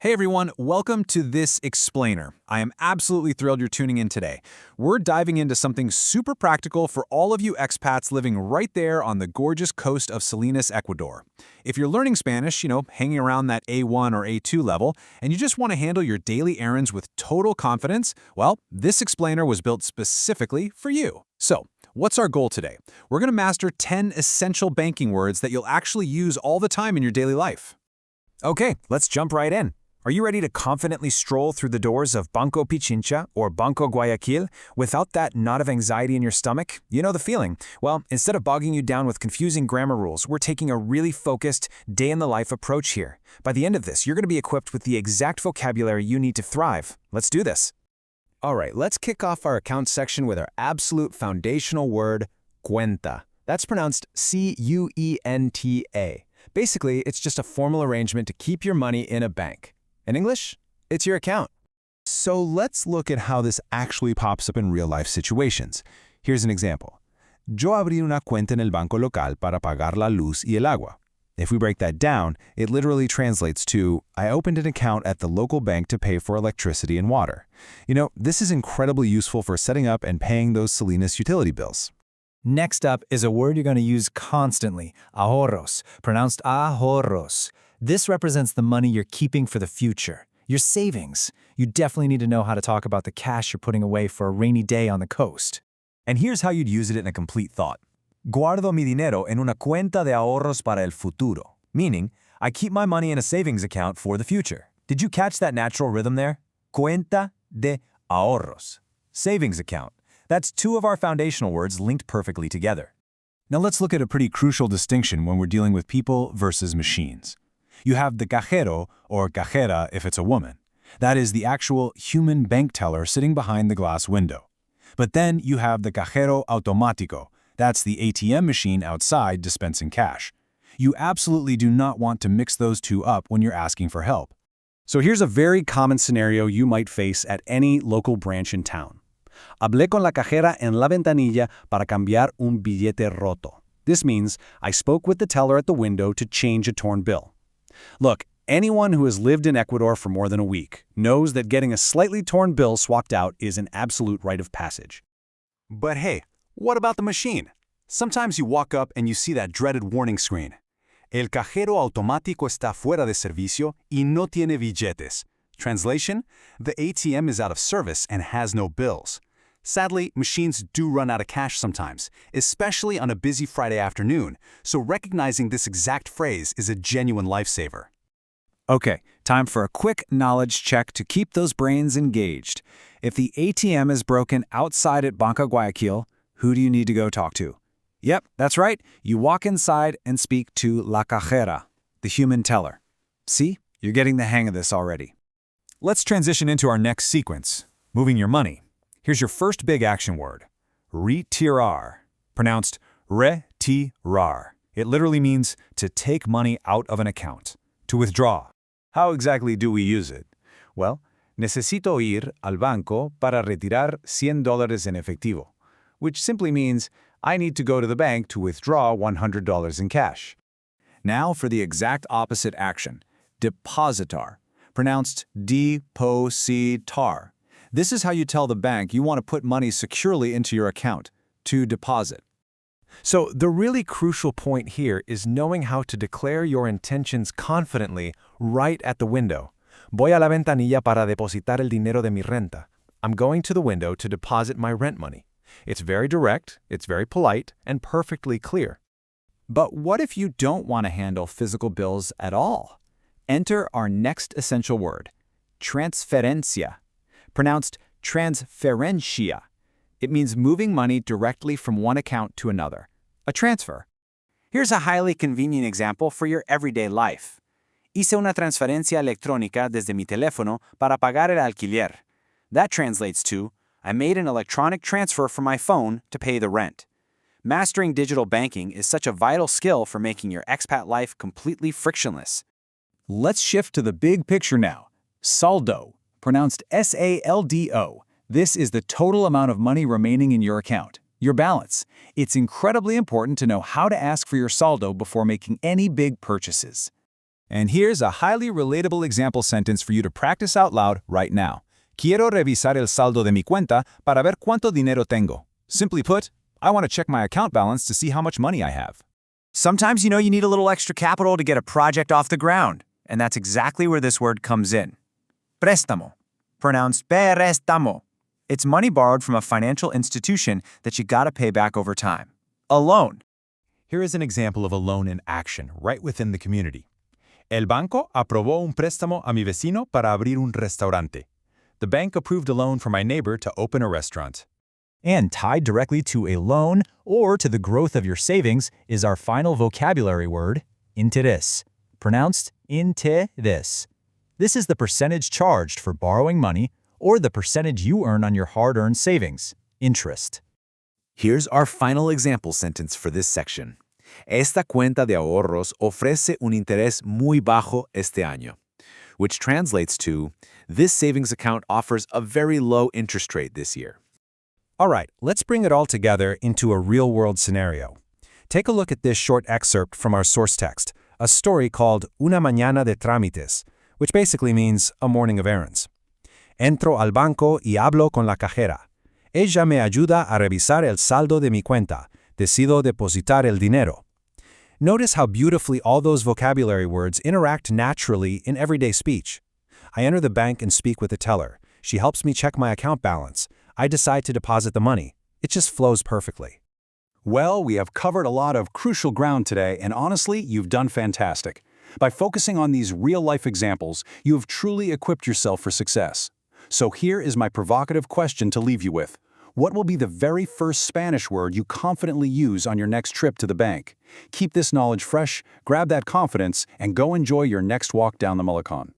Hey everyone, welcome to this explainer. I am absolutely thrilled you're tuning in today. We're diving into something super practical for all of you expats living right there on the gorgeous coast of Salinas, Ecuador. If you're learning Spanish, hanging around that A1 or A2 level, and you just want to handle your daily errands with total confidence, well, this explainer was built specifically for you. So, what's our goal today? We're going to master 10 essential banking words that you'll actually use all the time in your daily life. Okay, let's jump right in. Are you ready to confidently stroll through the doors of Banco Pichincha or Banco Guayaquil without that knot of anxiety in your stomach? You know the feeling. Well, instead of bogging you down with confusing grammar rules, we're taking a really focused, day-in-the-life approach here. By the end of this, you're going to be equipped with the exact vocabulary you need to thrive. Let's do this. All right, let's kick off our account section with our absolute foundational word, cuenta. That's pronounced C-U-E-N-T-A. Basically, it's just a formal arrangement to keep your money in a bank. In English, it's your account. So let's look at how this actually pops up in real-life situations. Here's an example. Yo abrí una cuenta en el banco local para pagar la luz y el agua. If we break that down, it literally translates to, I opened an account at the local bank to pay for electricity and water. This is incredibly useful for setting up and paying those Salinas utility bills. Next up is a word you're going to use constantly, ahorros, pronounced ahorros. This represents the money you're keeping for the future, your savings. You definitely need to know how to talk about the cash you're putting away for a rainy day on the coast. And here's how you'd use it in a complete thought. Guardo mi dinero en una cuenta de ahorros para el futuro, meaning I keep my money in a savings account for the future. Did you catch that natural rhythm there? Cuenta de ahorros, savings account. That's two of our foundational words linked perfectly together. Now let's look at a pretty crucial distinction when we're dealing with people versus machines. You have the cajero, or cajera if it's a woman. That is the actual human bank teller sitting behind the glass window. But then you have the cajero automático. That's the ATM machine outside dispensing cash. You absolutely do not want to mix those two up when you're asking for help. So here's a very common scenario you might face at any local branch in town. Hablé con la cajera en la ventanilla para cambiar un billete roto. This means I spoke with the teller at the window to change a torn bill. Look, anyone who has lived in Ecuador for more than a week knows that getting a slightly torn bill swapped out is an absolute rite of passage. But hey, what about the machine? Sometimes you walk up and you see that dreaded warning screen. El cajero automático está fuera de servicio y no tiene billetes. Translation, the ATM is out of service and has no bills. Sadly, machines do run out of cash sometimes, especially on a busy Friday afternoon, so recognizing this exact phrase is a genuine lifesaver. Okay, time for a quick knowledge check to keep those brains engaged. If the ATM is broken outside at Banco Guayaquil, who do you need to go talk to? Yep, that's right. You walk inside and speak to la cajera, the human teller. See, you're getting the hang of this already. Let's transition into our next sequence, moving your money. Here's your first big action word, retirar, pronounced retirar. It literally means to take money out of an account, to withdraw. How exactly do we use it? Well, necesito ir al banco para retirar $100 en efectivo, which simply means I need to go to the bank to withdraw $100 in cash. Now for the exact opposite action, depositar, pronounced depositar. This is how you tell the bank you want to put money securely into your account, to deposit. So the really crucial point here is knowing how to declare your intentions confidently right at the window. Voy a la ventanilla para depositar el dinero de mi renta. I'm going to the window to deposit my rent money. It's very direct, it's very polite, and perfectly clear. But what if you don't want to handle physical bills at all? Enter our next essential word, transferencia, pronounced transferencia. It means moving money directly from one account to another, a transfer. Here's a highly convenient example for your everyday life. Hice una transferencia electrónica desde mi teléfono para pagar el alquiler. That translates to, I made an electronic transfer from my phone to pay the rent. Mastering digital banking is such a vital skill for making your expat life completely frictionless. Let's shift to the big picture now. Saldo, pronounced S-A-L-D-O. This is the total amount of money remaining in your account, your balance. It's incredibly important to know how to ask for your saldo before making any big purchases. And here's a highly relatable example sentence for you to practice out loud right now. Quiero revisar el saldo de mi cuenta para ver cuánto dinero tengo. Simply put, I want to check my account balance to see how much money I have. Sometimes you need a little extra capital to get a project off the ground, and that's exactly where this word comes in. Préstamo, pronounced préstamo. It's money borrowed from a financial institution that you gotta pay back over time. A loan. Here is an example of a loan in action right within the community. El banco aprobó un préstamo a mi vecino para abrir un restaurante. The bank approved a loan for my neighbor to open a restaurant. And tied directly to a loan or to the growth of your savings is our final vocabulary word, interés, pronounced interés. This is the percentage charged for borrowing money or the percentage you earn on your hard-earned savings, interest. Here's our final example sentence for this section. Esta cuenta de ahorros ofrece un interés muy bajo este año, which translates to, this savings account offers a very low interest rate this year. All right, let's bring it all together into a real-world scenario. Take a look at this short excerpt from our source text, a story called Una mañana de trámites, which basically means a morning of errands. Entro al banco y hablo con la cajera. Ella me ayuda a revisar el saldo de mi cuenta. Decido depositar el dinero. Notice how beautifully all those vocabulary words interact naturally in everyday speech. I enter the bank and speak with the teller. She helps me check my account balance. I decide to deposit the money. It just flows perfectly. Well, we have covered a lot of crucial ground today, and honestly, you've done fantastic. By focusing on these real-life examples, you have truly equipped yourself for success. So here is my provocative question to leave you with. What will be the very first Spanish word you confidently use on your next trip to the bank? Keep this knowledge fresh, grab that confidence, and go enjoy your next walk down the Malecón.